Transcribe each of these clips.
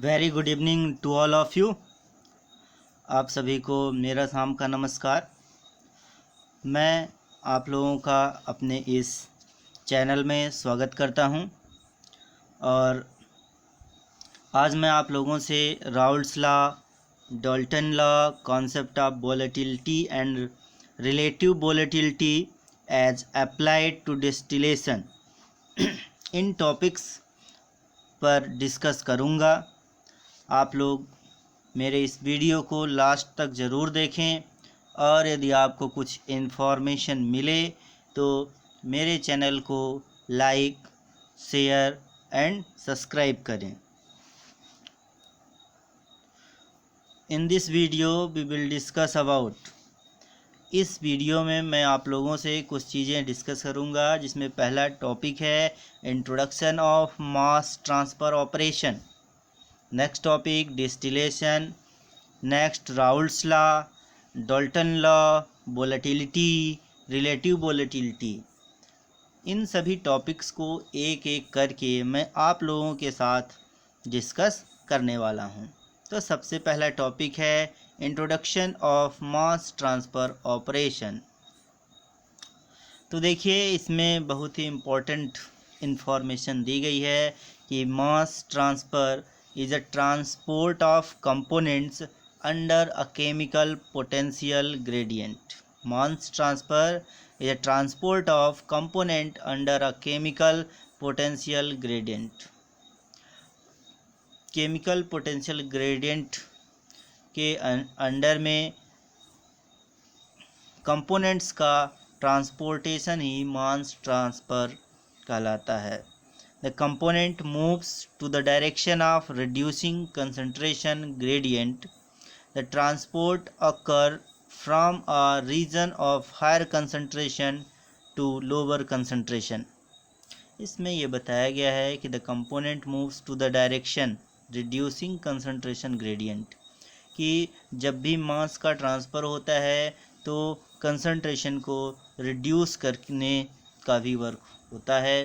Very good evening to all of you. आप सभी को मेरा शाम का नमस्कार। मैं आप लोगों का अपने इस चैनल में स्वागत करता हूं और आज मैं आप लोगों से Raoult's law, Dalton law, concept of volatility and relative volatility as applied to distillation इन टॉपिक्स पर डिस्कस करूंगा। आप लोग मेरे इस वीडियो को लास्ट तक ज़रूर देखें और यदि आपको कुछ इन्फॉर्मेशन मिले तो मेरे चैनल को लाइक, शेयर एंड सब्सक्राइब करें। In this video we will discuss about, इस वीडियो में मैं आप लोगों से कुछ चीज़ें डिस्कस करूंगा, जिसमें पहला टॉपिक है introduction of mass transfer operation, next topic distillation, next Raoult's law, Dalton law, volatility, relative volatility. इन सभी टॉपिक्स को एक एक करके मैं आप लोगों के साथ डिस्कस करने वाला हूं। तो सबसे पहला टॉपिक है introduction of mass transfer operation. तो देखिए, इसमें बहुत ही इम्पोर्टेंट इन्फॉर्मेशन दी गई है कि मास transfer is a transport of components under a chemical potential gradient. Mass transfer is a transport of component under a chemical potential gradient. Chemical potential gradient के under में components का ट्रांसपोर्टेशन ही मास transfer कहलाता है। The component moves to the direction of reducing concentration gradient. The transport occur from a region of higher concentration to lower concentration. इसमें यह बताया गया है कि the component moves to the direction reducing concentration gradient, कि जब भी मास का ट्रांसफ़र होता है तो कंसंट्रेशन को रिड्यूस करने का भी वर्क होता है।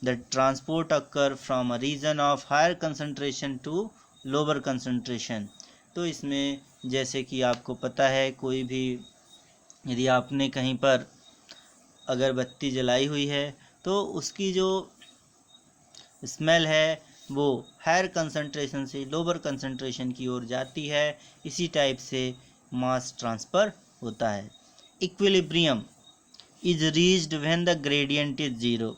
The transport occur from a region of higher concentration to lower concentration. तो इसमें जैसे कि आपको पता है, कोई भी यदि आपने कहीं पर अगरबत्ती जलाई हुई है तो उसकी जो स्मेल है वो हायर कंसंट्रेशन से लोअर कंसंट्रेशन की ओर जाती है। इसी टाइप से मास ट्रांसफ़र होता है। Equilibrium is reached when the gradient is zero.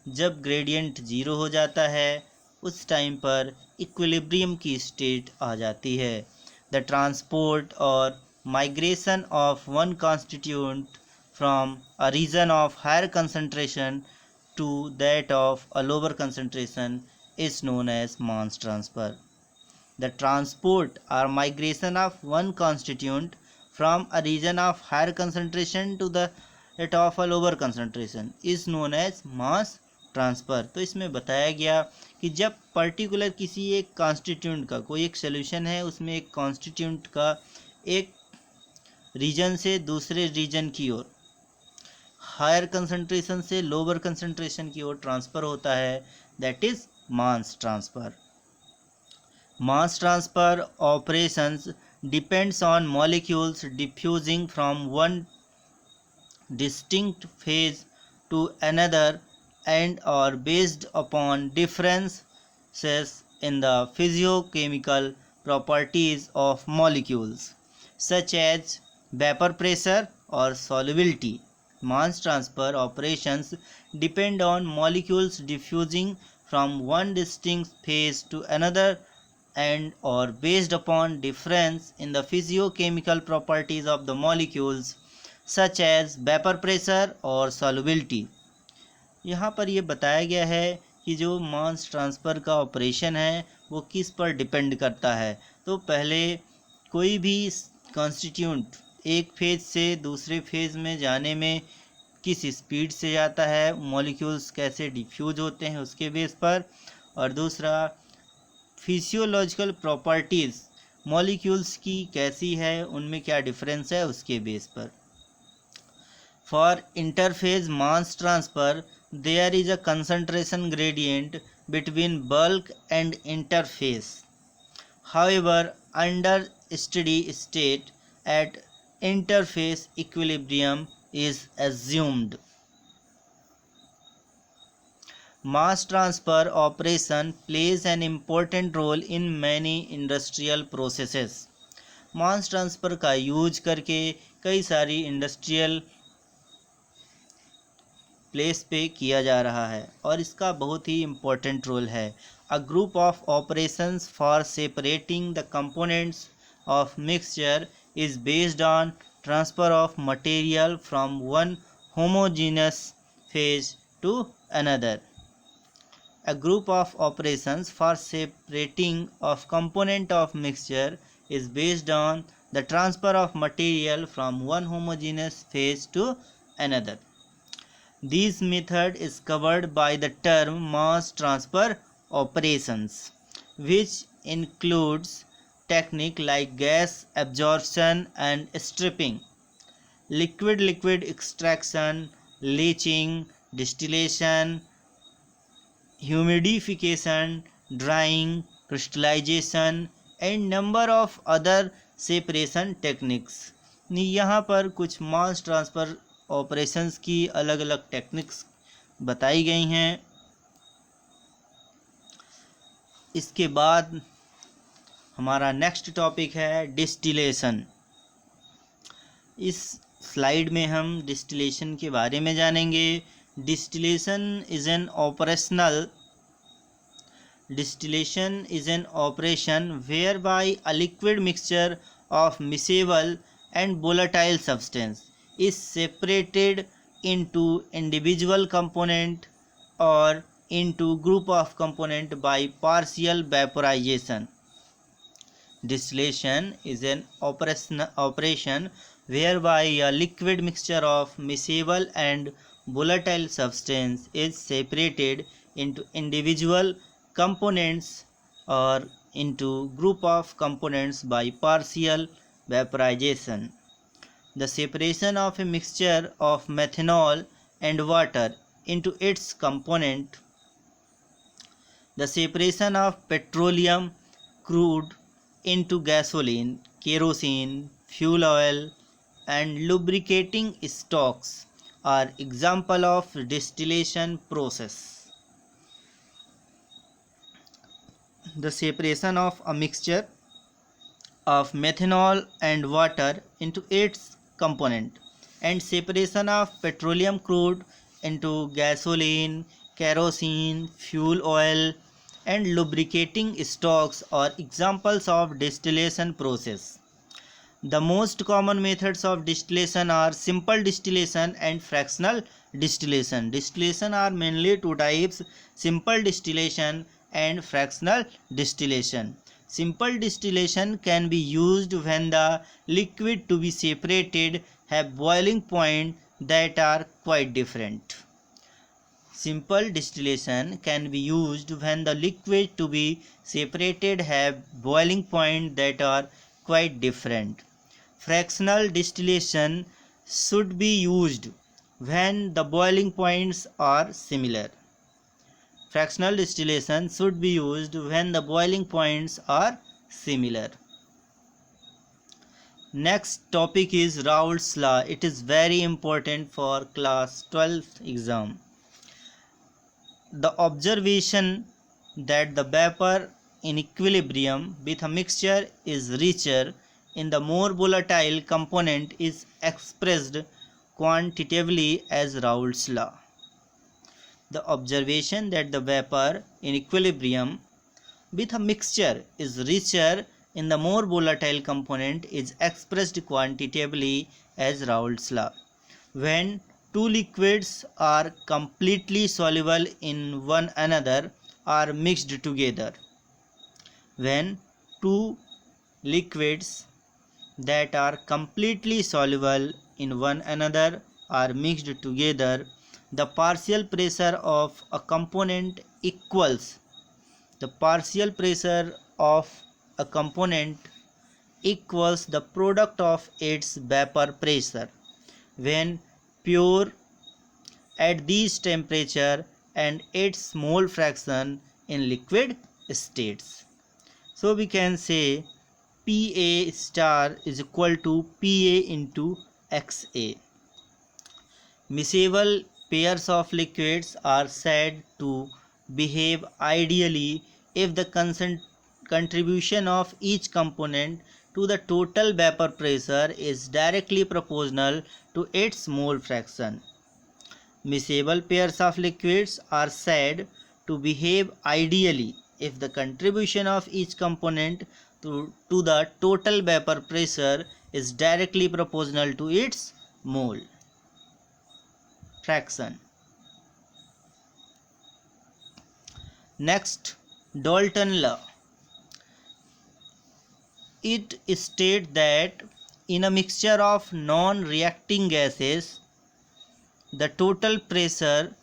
जब ग्रेडियंट ज़ीरो हो जाता है उस टाइम पर इक्विलिब्रियम की स्टेट आ जाती है। द ट्रांसपोर्ट और migration of one constituent from a region of higher concentration to that of a lower concentration is known as mass transfer. The transport or migration of one constituent from a region of higher concentration to that of a lower concentration is known as mass transfer. तो इसमें बताया गया कि जब particular किसी एक constituent का कोई एक सोल्यूशन है, उसमें एक कॉन्स्टिट्यूंट का एक रीजन से दूसरे रीजन की ओर हायर कंसंट्रेशन से लोअर कंसंट्रेशन की ओर ट्रांसफ़र होता है, that is mass transfer. Mass transfer operations depends on molecules diffusing from one distinct phase to another and are based upon differences in the physiochemical properties of molecules such as vapor pressure or solubility. Mass transfer operations depend on molecules diffusing from one distinct phase to another and or based upon difference in the physiochemical properties of the molecules such as vapor pressure और solubility। यहाँ पर ये बताया गया है कि जो मास transfer का ऑपरेशन है वो किस पर डिपेंड करता है। तो पहले कोई भी कॉन्स्टिट्यूंट एक फेज़ से दूसरे फेज़ में जाने में किस स्पीड से जाता है, मॉलिक्यूल्स कैसे डिफ्यूज होते हैं उसके बेस पर, और दूसरा फिजियोलॉजिकल प्रॉपर्टीज़ मॉलिक्यूल्स की कैसी है, उनमें क्या डिफरेंस है उसके बेस पर। For interphase mass transfer there is a concentration gradient between bulk and interface. However, under steady state, at interface equilibrium is assumed. Mass transfer operation plays an important role in many industrial processes. Mass transfer का use करके कई सारी industrial place पे किया जा रहा है और इसका बहुत ही इम्पोर्टेंट रोल है. A group of operations for separating the components of mixture is based on transfer of material from one homogeneous phase two another. A group of operations for separating of component of mixture is based on the transfer of material from one homogeneous phase to another. This method is covered by the term mass transfer operations, which includes technique like gas absorption and stripping, liquid extraction, leaching, distillation, humidification, drying, crystallization and number of other separation techniques. यहाँ पर कुछ मास transfer operations की अलग अलग techniques बताई गई हैं. इसके बाद हमारा नेक्स्ट टॉपिक है डिस्टिलेशन. इस स्लाइड में हम डिस्टिलेशन के बारे में जानेंगे. Distillation is an operation whereby a liquid mixture of miscible and volatile substance is separated into individual component or into group of component by partial vaporization. Distillation is an operation whereby a liquid mixture of miscible and volatile substance is separated into individual components or into group of components by partial vaporization. The separation of a mixture of methanol and water into its component, the separation of petroleum crude into gasoline, kerosene, fuel oil and lubricating stocks are example of distillation process. The separation of a mixture of methanol and water into its component and separation of petroleum crude into gasoline, kerosene, fuel oil and lubricating stocks are examples of distillation process. The most common methods of distillation are simple distillation and fractional distillation. Distillation are mainly two types: simple distillation and fractional distillation. Simple distillation can be used when the liquid to be separated have boiling point that are quite different. Simple distillation can be used when the liquid to be separated have boiling point that are quite different. Fractional distillation should be used when the boiling points are similar. Fractional distillation should be used when the boiling points are similar. Next topic is Raoult's law. It is very important for class 12th exam. The observation that the vapor in equilibrium with a mixture is richer in the more volatile component is expressed quantitatively as Raoult's law. The observation that the vapor in equilibrium with a mixture is richer in the more volatile component is expressed quantitatively as Raoult's law. When two liquids are completely soluble in one another or mixed together. When two liquids that are completely soluble in one another are mixed together, the partial pressure of a component equals the partial pressure of a component equals the product of its vapor pressure when pure at this temperature and its mole fraction in liquid states. So we can say PA star is equal to PA into XA. Miscible pairs of liquids are said to behave ideally if the contribution of each component to the total vapor pressure is directly proportional to its mole fraction. Miscible pairs of liquids are said to behave ideally if the contribution of each component to the total vapor pressure is directly proportional to its mole fraction. Next, Dalton law. It states that in a mixture of non-reacting gases, the total pressure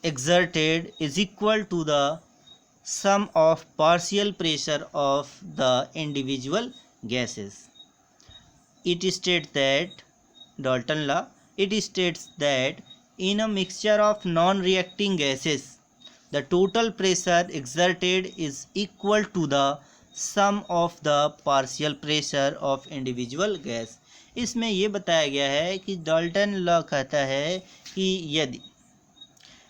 exerted is equal to the sum of partial pressure of the individual gases. It states that Dalton law, it states that in a mixture of non-reacting gases, the total pressure exerted is equal to the sum of the partial pressure of individual gas. इसमें ये बताया गया है कि Dalton law कहता है कि यदि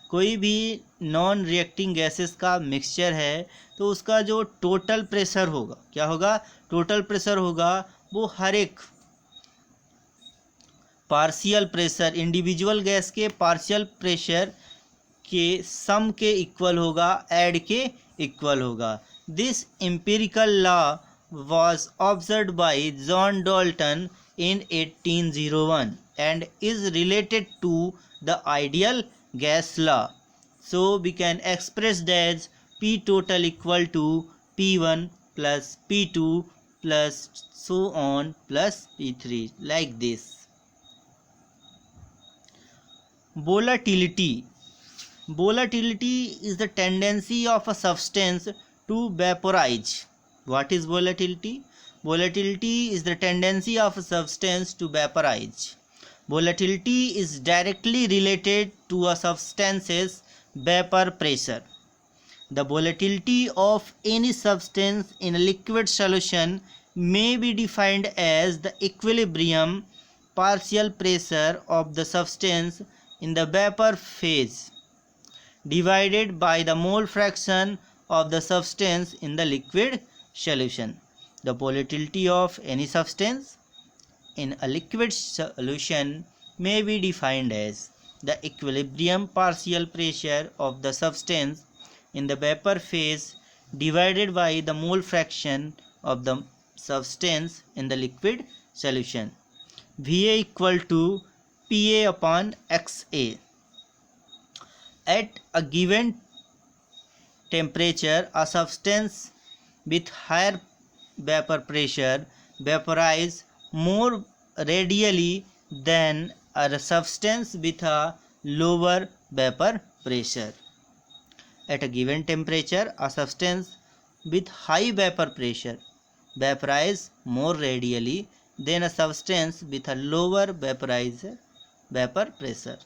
कोई भी नॉन रिएक्टिंग गैसेस का मिक्सचर है तो उसका जो टोटल प्रेशर होगा, क्या होगा, टोटल प्रेशर होगा वो हर एक पार्शियल प्रेशर, इंडिविजुअल गैस के पार्शियल प्रेशर के सम के इक्वल होगा, ऐड के इक्वल होगा. This empirical law was observed by John Dalton in 1801 and is related to the ideal gas law. So we can express it as P total equal to P1 plus P2 plus so on plus P3, like this. Volatility. Volatility is the tendency of a substance to vaporize. What is volatility? Volatility is the tendency of a substance to vaporize. Volatility is directly related to a substance's vapor pressure. The volatility of any substance in a liquid solution may be defined as the equilibrium partial pressure of the substance in the vapor phase divided by the mole fraction of the substance in the liquid solution. The volatility of any substance in a liquid solution may be defined as the equilibrium partial pressure of the substance in the vapor phase divided by the mole fraction of the substance in the liquid solution. Va equal to Pa upon Xa. At a given temperature, a substance with higher vapor pressure vaporizes more radially than a substance with a lower vapor pressure. At a given temperature, a substance with high vapor pressure vaporizes more radially than a substance with a lower vapor pressure.